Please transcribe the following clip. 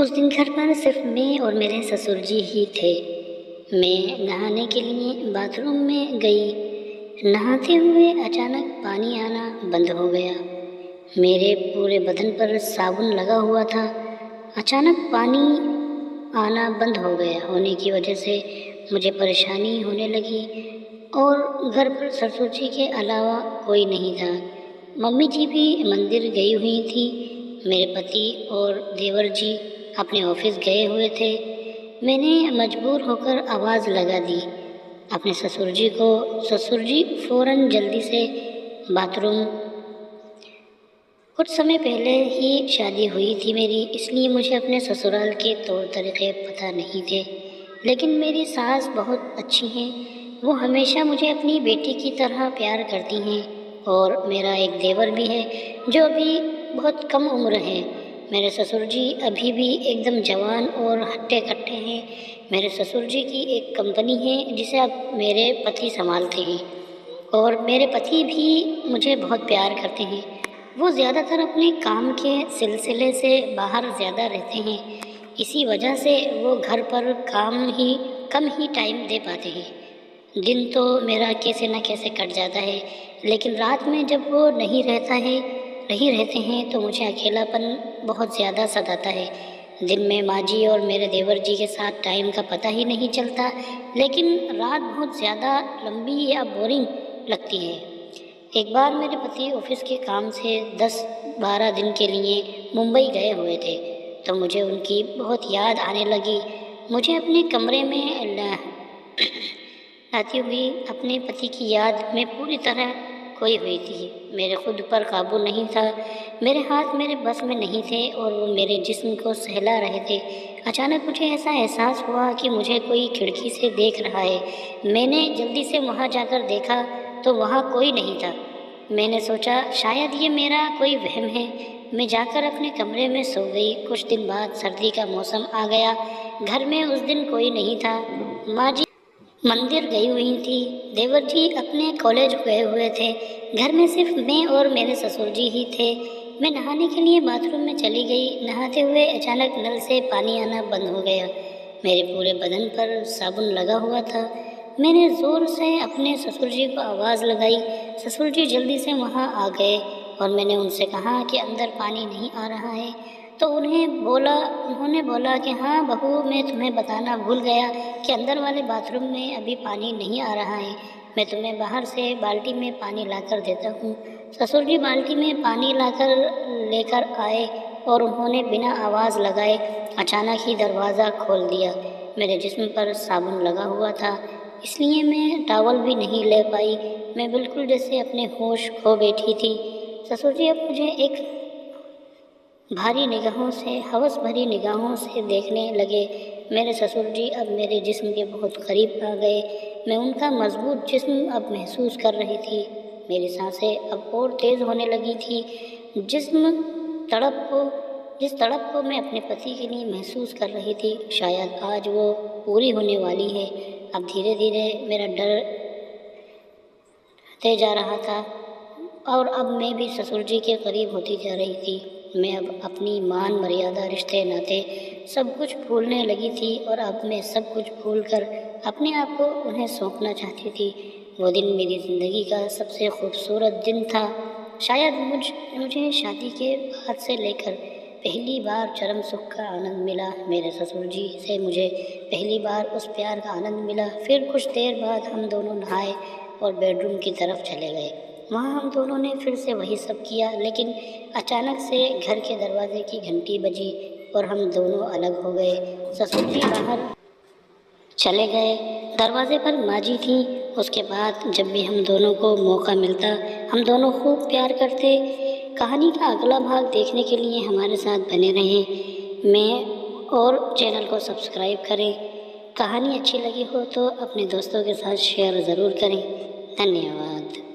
उस दिन घर पर सिर्फ मैं और मेरे ससुर जी ही थे। मैं नहाने के लिए बाथरूम में गई। नहाते हुए अचानक पानी आना बंद हो गया। मेरे पूरे बदन पर साबुन लगा हुआ था। अचानक पानी आना बंद हो गया होने की वजह से मुझे परेशानी होने लगी और घर पर ससुर जी के अलावा कोई नहीं था। मम्मी जी भी मंदिर गई हुई थी। मेरे पति और देवर जी अपने ऑफिस गए हुए थे। मैंने मजबूर होकर आवाज़ लगा दी अपने ससुर जी को। ससुर जी फ़ौरन जल्दी से बाथरूम। कुछ समय पहले ही शादी हुई थी मेरी, इसलिए मुझे अपने ससुराल के तौर तरीक़े पता नहीं थे। लेकिन मेरी सास बहुत अच्छी हैं। वो हमेशा मुझे अपनी बेटी की तरह प्यार करती हैं। और मेरा एक देवर भी है जो अभी बहुत कम उम्र है। मेरे ससुर जी अभी भी एकदम जवान और हट्टे कट्टे हैं। मेरे ससुर जी की एक कंपनी है जिसे अब मेरे पति संभालते हैं और मेरे पति भी मुझे बहुत प्यार करते हैं। वो ज़्यादातर अपने काम के सिलसिले से बाहर ज़्यादा रहते हैं, इसी वजह से वो घर पर कम ही टाइम दे पाते हैं। दिन तो मेरा कैसे न कैसे कट जाता है, लेकिन रात में जब वो नहीं रहते हैं तो मुझे अकेलापन बहुत ज़्यादा सताता है। दिन में माँ जी और मेरे देवर जी के साथ टाइम का पता ही नहीं चलता, लेकिन रात बहुत ज़्यादा लंबी या बोरिंग लगती है। एक बार मेरे पति ऑफिस के काम से 10-12 दिन के लिए मुंबई गए हुए थे, तो मुझे उनकी बहुत याद आने लगी। मुझे अपने कमरे में आती हुई अपने पति की याद में पूरी तरह खोई हुई थी। मेरे खुद पर काबू नहीं था। मेरे हाथ मेरे बस में नहीं थे और वो मेरे जिस्म को सहला रहे थे। अचानक मुझे ऐसा एहसास हुआ कि मुझे कोई खिड़की से देख रहा है। मैंने जल्दी से वहाँ जाकर देखा तो वहाँ कोई नहीं था। मैंने सोचा शायद ये मेरा कोई वहम है। मैं जाकर अपने कमरे में सो गई। कुछ दिन बाद सर्दी का मौसम आ गया। घर में उस दिन कोई नहीं था। माँ जी मंदिर गई हुई थी। देवर जी अपने कॉलेज गए हुए थे। घर में सिर्फ मैं और मेरे ससुर जी ही थे। मैं नहाने के लिए बाथरूम में चली गई। नहाते हुए अचानक नल से पानी आना बंद हो गया। मेरे पूरे बदन पर साबुन लगा हुआ था। मैंने ज़ोर से अपने ससुर जी को आवाज़ लगाई। ससुर जी जल्दी से वहाँ आ गए और मैंने उनसे कहा कि अंदर पानी नहीं आ रहा है। तो उन्होंने बोला कि हाँ बहू, मैं तुम्हें बताना भूल गया कि अंदर वाले बाथरूम में अभी पानी नहीं आ रहा है। मैं तुम्हें बाहर से बाल्टी में पानी लाकर देता हूँ। ससुर जी बाल्टी में पानी लेकर आए और उन्होंने बिना आवाज़ लगाए अचानक ही दरवाज़ा खोल दिया। मेरे जिस्म पर साबुन लगा हुआ था, इसलिए मैं टॉवल भी नहीं ले पाई। मैं बिल्कुल जैसे अपने होश खो बैठी थी। ससुर जी अब मुझे एक हवस भरी निगाहों से देखने लगे। मेरे ससुर जी अब मेरे जिस्म के बहुत करीब आ गए। मैं उनका मजबूत जिस्म अब महसूस कर रही थी। मेरी सांसें अब और तेज़ होने लगी थी। जिस तड़प को मैं अपने पति के लिए महसूस कर रही थी, शायद आज वो पूरी होने वाली है। अब धीरे धीरे मेरा डर बढ़ते जा रहा था और अब मैं भी ससुर जी के करीब होती जा रही थी। मैं अब अपनी मान मर्यादा, रिश्ते नाते सब कुछ भूलने लगी थी और अब मैं सब कुछ भूलकर अपने आप को उन्हें सौंपना चाहती थी। वो दिन मेरी ज़िंदगी का सबसे खूबसूरत दिन था। शायद मुझे शादी के बाद से लेकर पहली बार चरम सुख का आनंद मिला। मेरे ससुर जी से मुझे पहली बार उस प्यार का आनंद मिला। फिर कुछ देर बाद हम दोनों नहाए और बेडरूम की तरफ चले गए। वहाँ हम दोनों ने फिर से वही सब किया, लेकिन अचानक से घर के दरवाजे की घंटी बजी और हम दोनों अलग हो गए। ससुर जी बाहर चले गए। दरवाजे पर माँ जी थी। उसके बाद जब भी हम दोनों को मौका मिलता, हम दोनों खूब प्यार करते। कहानी का अगला भाग देखने के लिए हमारे साथ बने रहें। और चैनल को सब्सक्राइब करें। कहानी अच्छी लगी हो तो अपने दोस्तों के साथ शेयर ज़रूर करें। धन्यवाद।